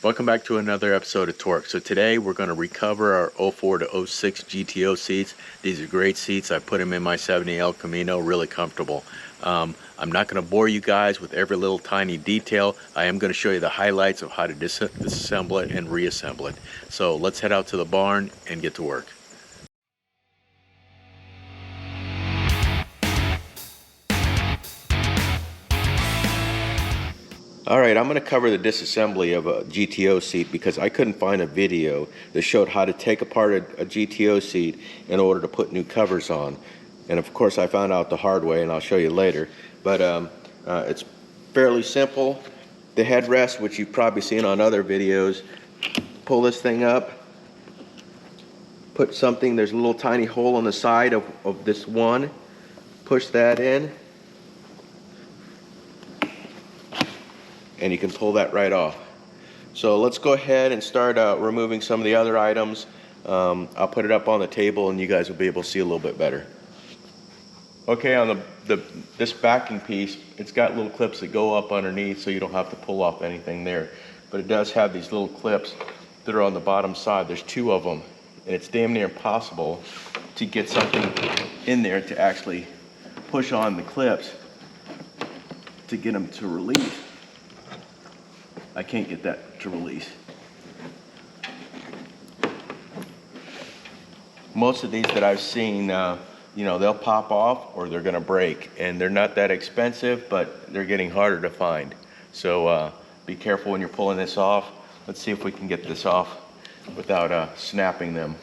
Welcome back to another episode of Torque. So today we're going to recover our 04 to 06 GTO seats. These are great seats. I put them in my 70 El Camino, really comfortable. I'm not going to bore you guys with every little tiny detail. I am going to show you the highlights of how to disassemble it and reassemble it. So let's head out to the barn and get to work. Alright, I'm going to cover the disassembly of a GTO seat because I couldn't find a video that showed how to take apart a GTO seat in order to put new covers on. And of course I found out the hard way, and I'll show you later. But it's fairly simple. The headrest, which you've probably seen on other videos, pull this thing up, put something, there's a little tiny hole on the side of this one, push that in, and you can pull that right off. So let's go ahead and start removing some of the other items. I'll put it up on the table and you guys will be able to see a little bit better. Okay, on this backing piece, it's got little clips that go up underneath so you don't have to pull off anything there. But it does have these little clips that are on the bottom side. There's two of them, and it's damn near impossible to get something in there to actually push on the clips to get them to release. I can't get that to release. Most of these that I've seen, you know, they'll pop off or they're gonna break, and they're not that expensive, but they're getting harder to find. So be careful when you're pulling this off. Let's see if we can get this off without snapping them.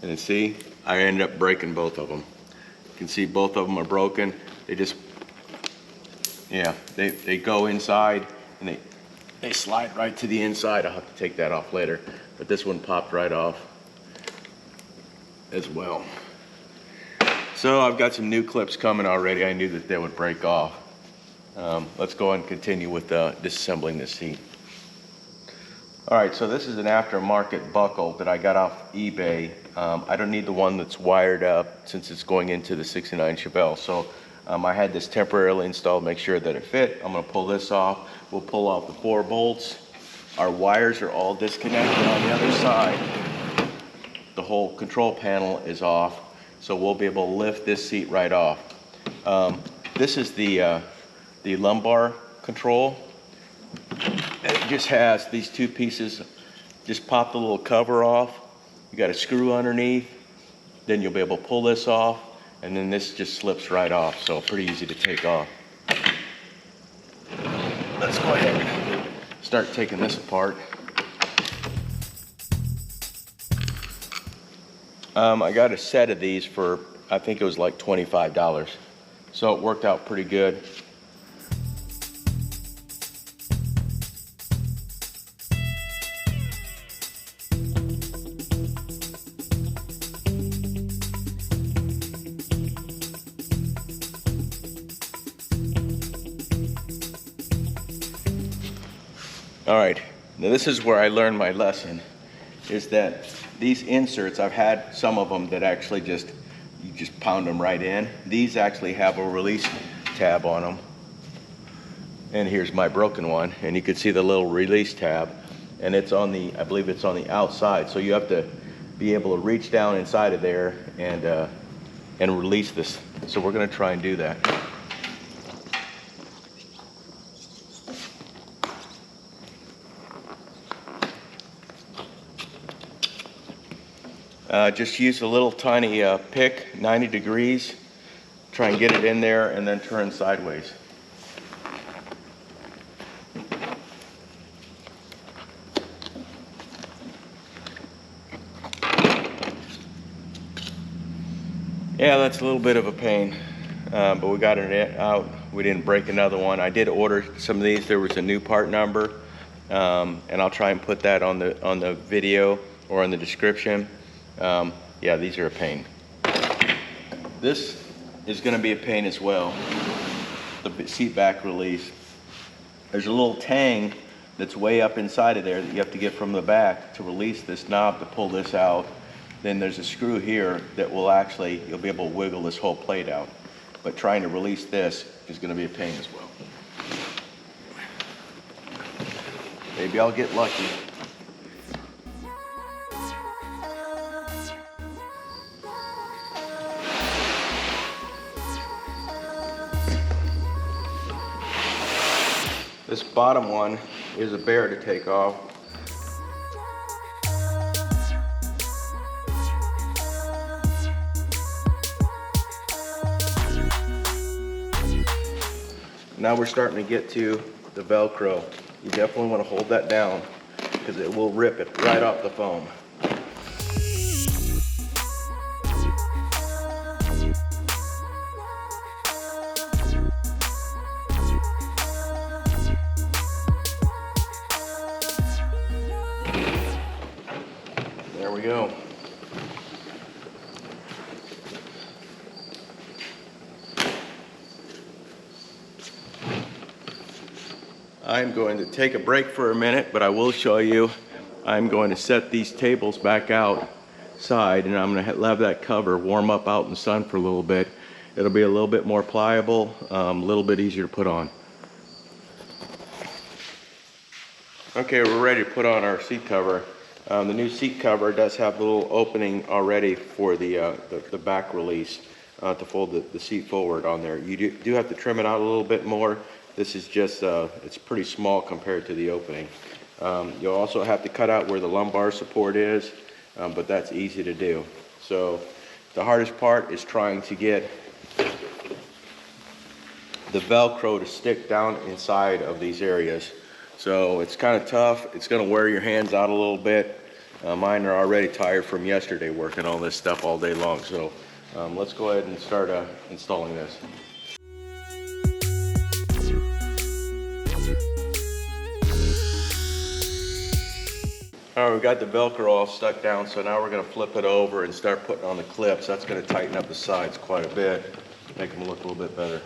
And see, I ended up breaking both of them. You can see both of them are broken. They just, yeah, they go inside and they slide right to the inside. I'll have to take that off later. But this one popped right off as well. So I've got some new clips coming already. I knew that they would break off. Let's go and continue with disassembling this seat. All right, so this is an aftermarket buckle that I got off eBay. I don't need the one that's wired up since it's going into the 69 Chevelle. So I had this temporarily installed, make sure that it fit. I'm gonna pull this off. We'll pull off the 4 bolts. Our wires are all disconnected on the other side. The whole control panel is off, so we'll be able to lift this seat right off. This is the lumbar control. It just has these two pieces. Just pop the little cover off. You got a screw underneath. Then you'll be able to pull this off, and then this just slips right off. So pretty easy to take off. Let's go ahead and start taking this apart. I got a set of these for, I think it was like $25. So it worked out pretty good. All right, now this is where I learned my lesson, is that these inserts, I've had some of them that actually you just pound them right in. These actually have a release tab on them. And here's my broken one, and you can see the little release tab, and it's on the, I believe it's on the outside, so you have to be able to reach down inside of there and release this. So we're gonna try and do that. Just use a little tiny pick, 90 degrees, try and get it in there and then turn sideways. Yeah, that's a little bit of a pain, but we got it out. We didn't break another one. I did order some of these. There was a new part number, and I'll try and put that on the video or in the description. Yeah, these are a pain. This is going to be a pain as well. The seat back release. There's a little tang that's way up inside of there that you have to get from the back to release this knob to pull this out. Then there's a screw here that will actually, you'll be able to wiggle this whole plate out. But trying to release this is going to be a pain as well. Maybe I'll get lucky. This bottom one is a bear to take off. Now we're starting to get to the Velcro. You definitely want to hold that down because it will rip it right off the foam. There we go. I'm going to take a break for a minute, but I will show you. I'm going to set these tables back outside, and I'm going to have that cover warm up out in the sun for a little bit. It'll be a little bit more pliable, a little bit easier to put on. Okay, we're ready to put on our seat cover. The new seat cover does have a little opening already for the back release to fold the seat forward on there. You do have to trim it out a little bit more. This is just, it's pretty small compared to the opening. You'll also have to cut out where the lumbar support is, but that's easy to do. So the hardest part is trying to get the Velcro to stick down inside of these areas. So it's kind of tough. It's going to wear your hands out a little bit. Mine are already tired from yesterday working on this stuff all day long. So let's go ahead and start installing this. All right, we got the Velcro all stuck down, so now we're going to flip it over and start putting on the clips. That's going to tighten up the sides quite a bit, make them look a little bit better.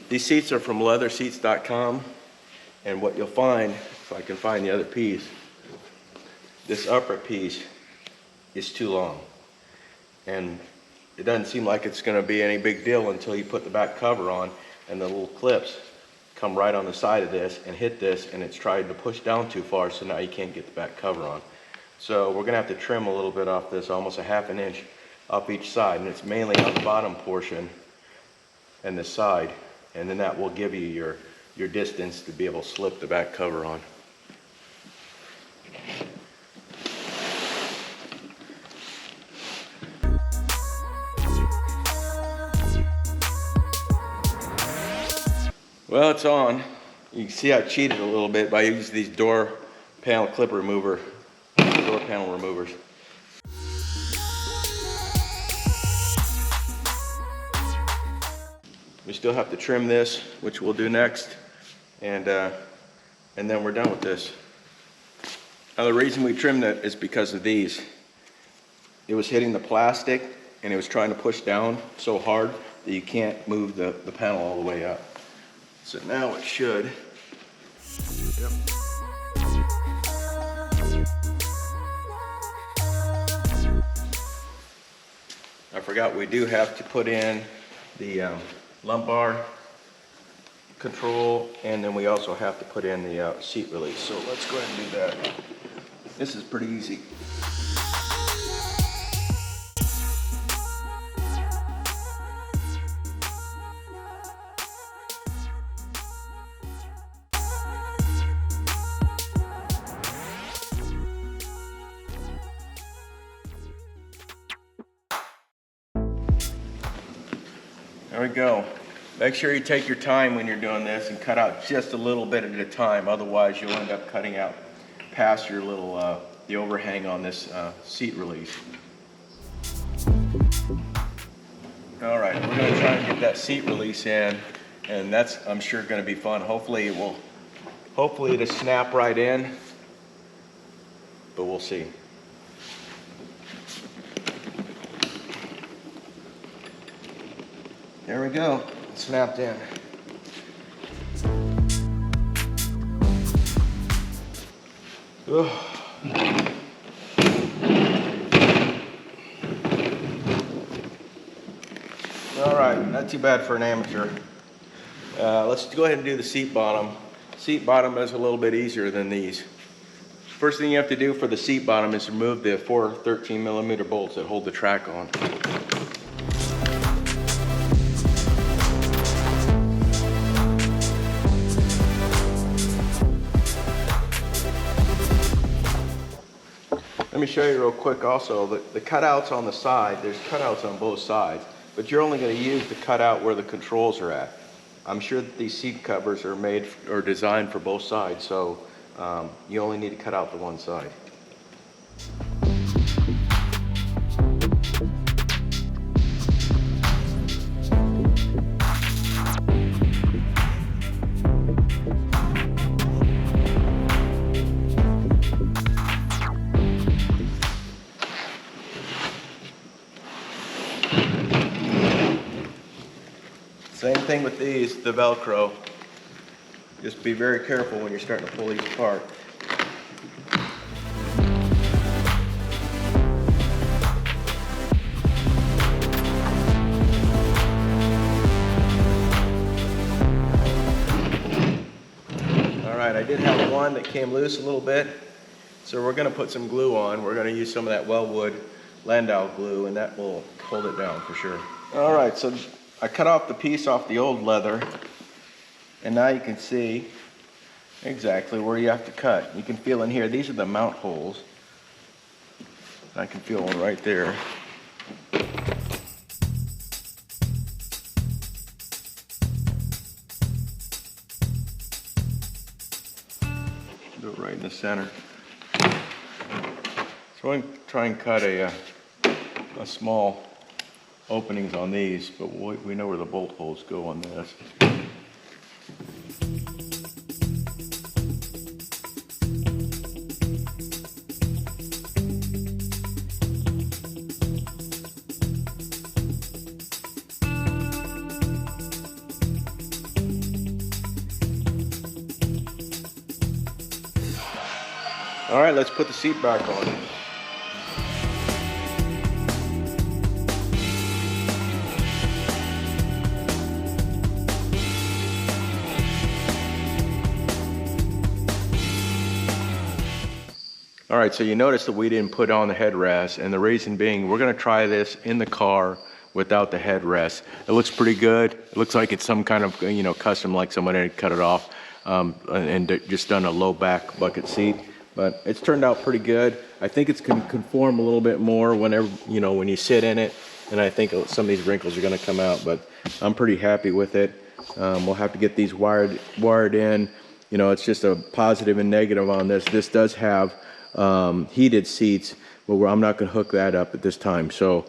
These seats are from leatherseats.com, and what you'll find, if I can find the other piece, this upper piece is too long. And it doesn't seem like it's going to be any big deal until you put the back cover on and the little clips come right on the side of this and hit this, and it's trying to push down too far, so now you can't get the back cover on. So we're going to have to trim a little bit off this, almost a ½ inch off each side, and it's mainly on the bottom portion and the side, and then that will give you your distance to be able to slip the back cover on. Well, it's on. You can see I cheated a little bit by using these door panel removers. We still have to trim this, which we'll do next, and then we're done with this. Now the reason we trimmed it is because of these. It was hitting the plastic and it was trying to push down so hard that you can't move the panel all the way up. So now it should. Yep. I forgot we do have to put in the lumbar control, and then we also have to put in the seat release. So let's go ahead and do that. This is pretty easy. There we go. Make sure you take your time when you're doing this and cut out just a little bit at a time. Otherwise, you'll end up cutting out past your little, the overhang on this seat release. All right, we're gonna try and get that seat release in, and that's, I'm sure, gonna be fun. Hopefully it'll snap right in, but we'll see. There we go, snapped in. Ugh. All right, not too bad for an amateur. Let's go ahead and do the seat bottom. Seat bottom is a little bit easier than these. First thing you have to do for the seat bottom is remove the 4 13mm bolts that hold the track on. Let me show you real quick also, the cutouts on the side, there's cutouts on both sides, but you're only going to use the cutout where the controls are at. I'm sure that these seat covers are made or designed for both sides, so you only need to cut out the one side. Same thing with these, the Velcro. Just be very careful when you're starting to pull these apart. All right, I did have one that came loose a little bit, so we're going to put some glue on. We're going to use some of that Wellwood Landau glue, and that will hold it down for sure. All right, so I cut off the piece off the old leather, and now you can see exactly where you have to cut. You can feel in here, these are the mount holes. I can feel one right there. Do it right in the center. So I'm going to try and cut a small openings on these, but we know where the bolt holes go on this. All right, let's put the seat back on. All right, so you notice that we didn't put on the headrest, and the reason being, we're gonna try this in the car without the headrest. It looks pretty good. It looks like it's some kind of, you know, custom, like someone had cut it off and just done a low back bucket seat. But it's turned out pretty good. I think it's gonna conform a little bit more whenever, you know, when you sit in it, and I think some of these wrinkles are gonna come out, but I'm pretty happy with it. We'll have to get these wired in. You know, it's just a positive and negative on this. This does have heated seats, but I'm not going to hook that up at this time. So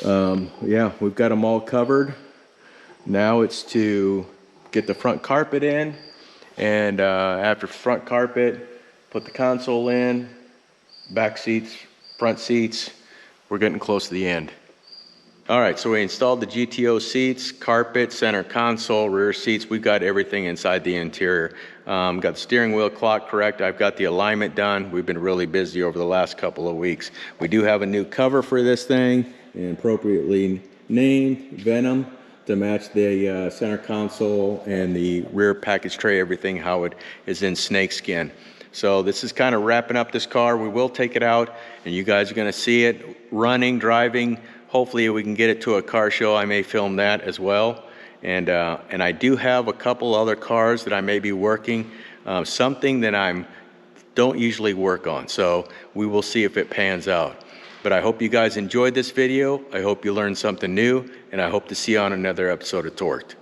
yeah, we've got them all covered. Now it's to get the front carpet in, and after front carpet, put the console in, back seats, front seats. We're getting close to the end. All right, so we installed the GTO seats, carpet, center console, rear seats. We've got everything inside the interior. Got the steering wheel clock correct. I've got the alignment done. We've been really busy over the last couple of weeks. We do have a new cover for this thing, and appropriately named Venom, to match the center console and the rear package tray, everything how it is in snakeskin. So this is kind of wrapping up this car. We will take it out, and you guys are gonna see it running, driving. Hopefully we can get it to a car show. I may film that as well. And I do have a couple other cars that I may be working, something that I don't usually work on. So we will see if it pans out. But I hope you guys enjoyed this video. I hope you learned something new, and I hope to see you on another episode of Torqued.